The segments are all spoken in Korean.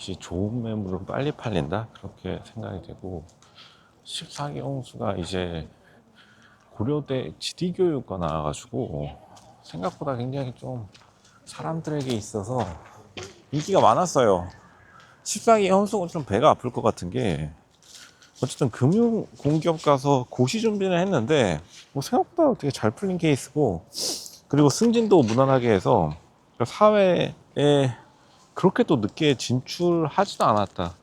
좋은 매물은 빨리 팔린다? 그렇게 생각이 되고, 14기 홍수가 이제 고려대 지리교육과 나와가지고 생각보다 굉장히 좀 사람들에게 있어서 인기가 많았어요. 14기 홍수는 좀 배가 아플 것 같은 게, 어쨌든 금융 공기업 가서 고시 준비는 했는데 뭐 생각보다 되게 잘 풀린 케이스고, 그리고 승진도 무난하게 해서 사회에 그렇게 또 늦게 진출하지도 않았다.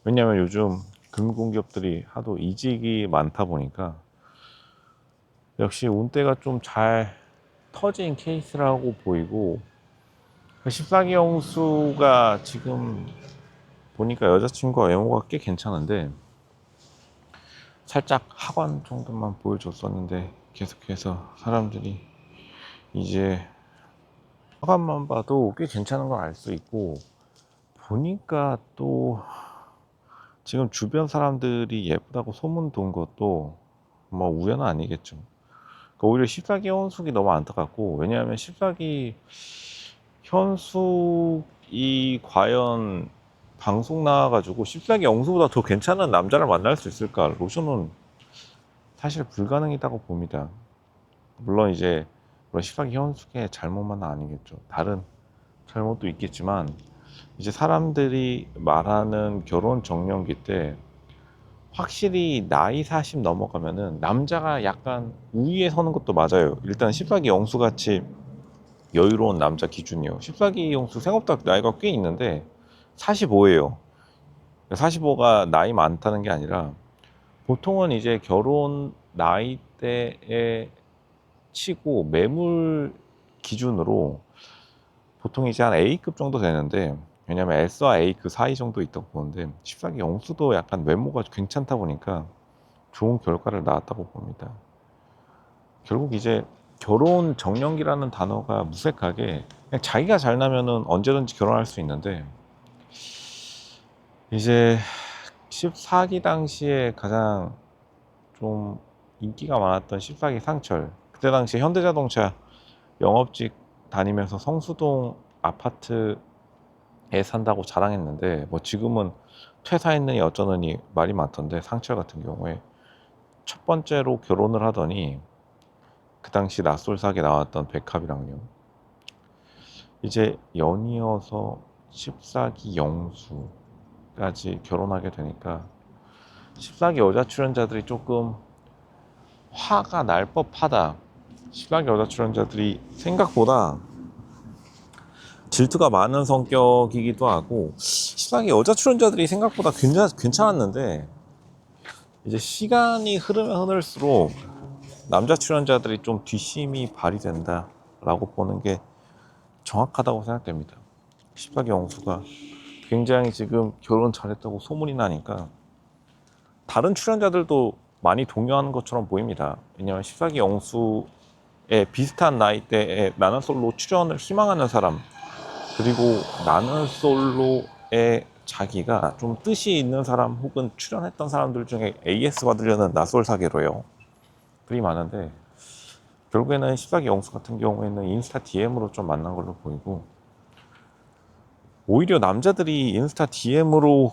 왜냐면 요즘 금융공기업들이 하도 이직이 많다 보니까 역시 운대가 좀 잘 터진 케이스라고 보이고, 14기 형수가 지금 보니까 여자친구가 외모가 꽤 괜찮은데 살짝 하관 정도만 보여줬었는데 계속해서 사람들이 이제 하관만 봐도 꽤 괜찮은 걸 알 수 있고, 보니까 또 지금 주변 사람들이 예쁘다고 소문 돈 것도 뭐 우연은 아니겠죠. 그러니까 오히려 14기 현숙이 너무 안타깝고, 왜냐하면 14기 현숙이 과연 방송 나와가지고 14기 영수보다 더 괜찮은 남자를 만날 수 있을까? 로션은 사실 불가능이라고 봅니다. 물론 이제 14기 현숙의 잘못만은 아니겠죠. 다른 잘못도 있겠지만, 이제 사람들이 말하는 결혼 정년기 때 확실히 나이 40 넘어가면은 남자가 약간 우위에 서는 것도 맞아요. 일단 14기 영수같이 여유로운 남자 기준이요. 14기 영수 생각보다 나이가 꽤 있는데 45예요. 45가 나이 많다는 게 아니라 보통은 이제 결혼 나이대에 치고 매물 기준으로 보통 이제 한 A급 정도 되는데, 왜냐면 S와 A 그 사이 정도 있다고 보는데 14기 영수도 약간 외모가 괜찮다 보니까 좋은 결과를 낳았다고 봅니다. 결국 이제 결혼 정년기라는 단어가 무색하게 그냥 자기가 잘 나면은 언제든지 결혼할 수 있는데, 이제 14기 당시에 가장 좀 인기가 많았던 14기 상철, 그때 당시 현대자동차 영업직 다니면서 성수동 아파트에 산다고 자랑했는데, 뭐 지금은 퇴사했느니 어쩌느니 말이 많던데, 상철 같은 경우에 첫 번째로 결혼을 하더니 그 당시 낯설사게 나왔던 백합이랑요, 이제 연이어서 14기 영수까지 결혼하게 되니까 14기 여자 출연자들이 조금 화가 날 법하다. 14기 여자 출연자들이 생각보다 질투가 많은 성격이기도 하고, 14기 여자 출연자들이 생각보다 괜찮았는데 이제 시간이 흐르면 흐를수록 남자 출연자들이 좀 뒷심이 발휘된다 라고 보는 게 정확하다고 생각됩니다. 14기 영수가 굉장히 지금 결혼 잘했다고 소문이 나니까 다른 출연자들도 많이 동요하는 것처럼 보입니다. 왜냐하면 14기 영수의 비슷한 나이대에 나는 솔로 출연을 희망하는 사람, 그리고 나는 솔로의 자기가 좀 뜻이 있는 사람 혹은 출연했던 사람들 중에 AS 받으려는 낯설 사계로요 들이 많은데, 결국에는 14기 영수 같은 경우에는 인스타 DM으로 좀 만난 걸로 보이고, 오히려 남자들이 인스타 DM으로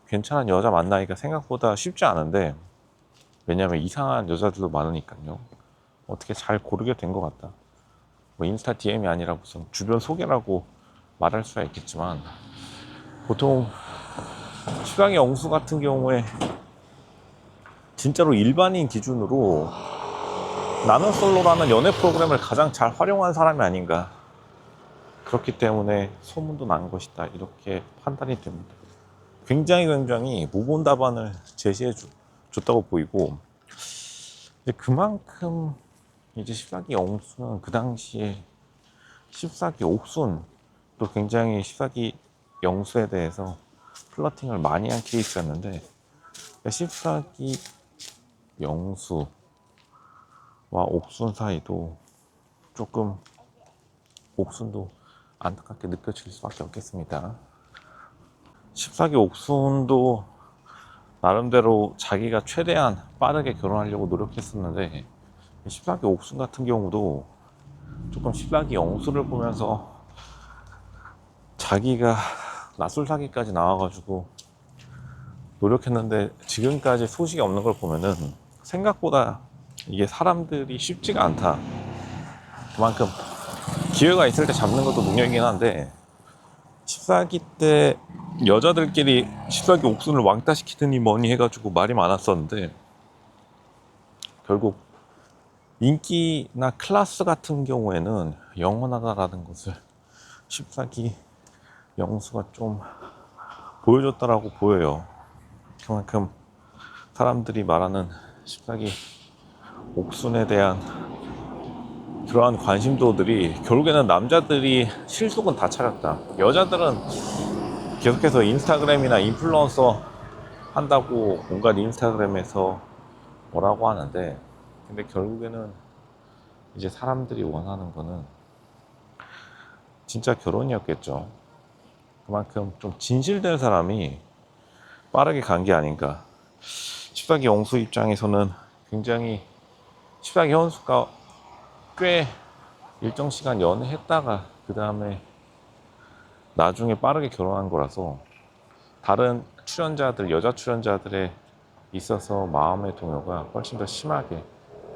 괜찮은 여자 만나기가 생각보다 쉽지 않은데, 왜냐면 이상한 여자들도 많으니까요. 어떻게 잘 고르게 된 것 같다. 뭐 인스타 DM이 아니라 무슨 주변 소개라고 말할 수가 있겠지만, 보통 시강의 영수 같은 경우에 진짜로 일반인 기준으로 나는 솔로라는 연애 프로그램을 가장 잘 활용한 사람이 아닌가, 그렇기 때문에 소문도 난 것이다, 이렇게 판단이 됩니다. 굉장히 무본 답안을 제시해 줬다고 보이고, 그만큼 이제 14기 영수는 그 당시에 14기 옥순 또 굉장히 14기 영수에 대해서 플러팅을 많이 한 케이스였는데, 14기 영수와 옥순 사이도 조금 옥순도 안타깝게 느껴질 수밖에 없겠습니다. 14기 옥순도 나름대로 자기가 최대한 빠르게 결혼하려고 노력했었는데, 14기 옥순 같은 경우도 조금 14기 영수를 보면서 자기가 낯설사기까지 나와가지고 노력했는데 지금까지 소식이 없는 걸 보면은 생각보다 이게 사람들이 쉽지가 않다. 그만큼 기회가 있을 때 잡는 것도 능력이긴 한데, 14기 때 여자들끼리 14기 옥순을 왕따 시키더니 뭐니 해가지고 말이 많았었는데, 결국 인기나 클래스 같은 경우에는 영원하다라는 것을 14기 영수가 좀 보여줬다라고 보여요. 그만큼 사람들이 말하는 14기 옥순에 대한 그러한 관심도들이 결국에는 남자들이 실속은 다 차렸다. 여자들은 계속해서 인스타그램이나 인플루언서 한다고 온갖 인스타그램에서 뭐라고 하는데, 근데 결국에는 이제 사람들이 원하는 거는 진짜 결혼이었겠죠. 그만큼 좀 진실된 사람이 빠르게 간 게 아닌가. 14기 영수 입장에서는 굉장히 14기 현수가 꽤 일정 시간 연애했다가 그 다음에 나중에 빠르게 결혼한 거라서 다른 출연자들, 여자 출연자들에 있어서 마음의 동요가 훨씬 더 심하게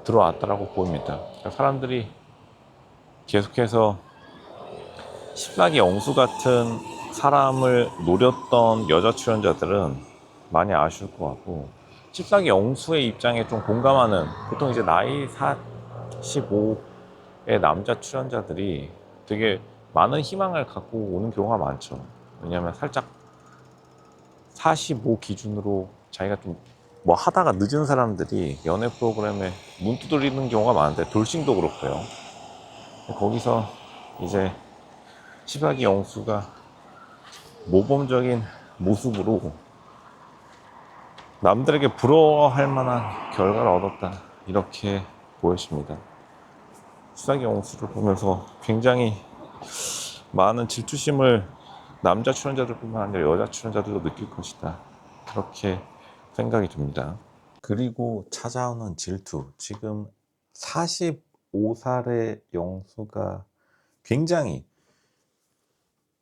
들어왔다라고 보입니다. 그러니까 사람들이 계속해서 14기 영수 같은 사람을 노렸던 여자 출연자들은 많이 아쉬울 것 같고, 14기 영수의 입장에 좀 공감하는, 보통 이제 나이 45의 남자 출연자들이 되게 많은 희망을 갖고 오는 경우가 많죠. 왜냐하면 살짝 45 기준으로 자기가 좀 뭐 하다가 늦은 사람들이 연애 프로그램에 문 두드리는 경우가 많은데, 돌싱도 그렇고요. 거기서 이제 14기 영수가 모범적인 모습으로 남들에게 부러워할 만한 결과를 얻었다, 이렇게 보여집니다. 14기 영수를 보면서 굉장히 많은 질투심을 남자 출연자들뿐만 아니라 여자 출연자들도 느낄 것이다, 그렇게 생각이 듭니다. 그리고 찾아오는 질투. 지금 45살의 영수가 굉장히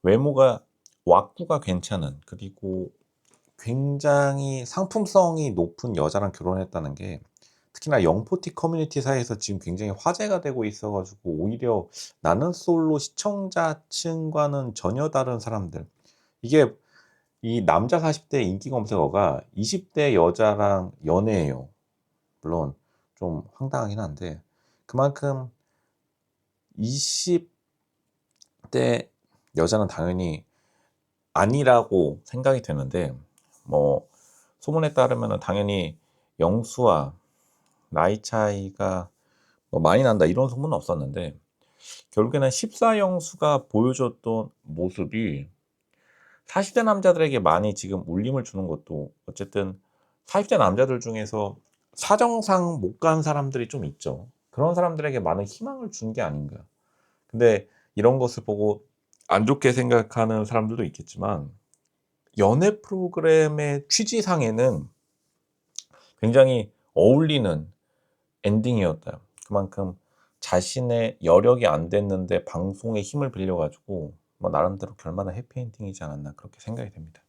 외모가 왁구가 괜찮은, 그리고 굉장히 상품성이 높은 여자랑 결혼했다는 게, 특히나 영포티 커뮤니티 사이에서 지금 굉장히 화제가 되고 있어가지고, 오히려 나는 솔로 시청자층과는 전혀 다른 사람들, 이게 이 남자 40대 인기 검색어가 20대 여자랑 연애해요. 물론 좀 황당하긴 한데, 그만큼 20대 여자는 당연히 아니라고 생각이 되는데, 뭐 소문에 따르면 당연히 영수와 나이 차이가 뭐 많이 난다, 이런 소문은 없었는데, 결국에는 14영수가 보여줬던 모습이 40대 남자들에게 많이 지금 울림을 주는 것도, 어쨌든 40대 남자들 중에서 사정상 못 간 사람들이 좀 있죠. 그런 사람들에게 많은 희망을 준 게 아닌가. 근데 이런 것을 보고 안 좋게 생각하는 사람들도 있겠지만, 연애 프로그램의 취지상에는 굉장히 어울리는 엔딩이었다. 그만큼 자신의 여력이 안 됐는데 방송에 힘을 빌려가지고 뭐 나름대로 결말은 해피엔딩이지 않았나, 그렇게 생각이 됩니다.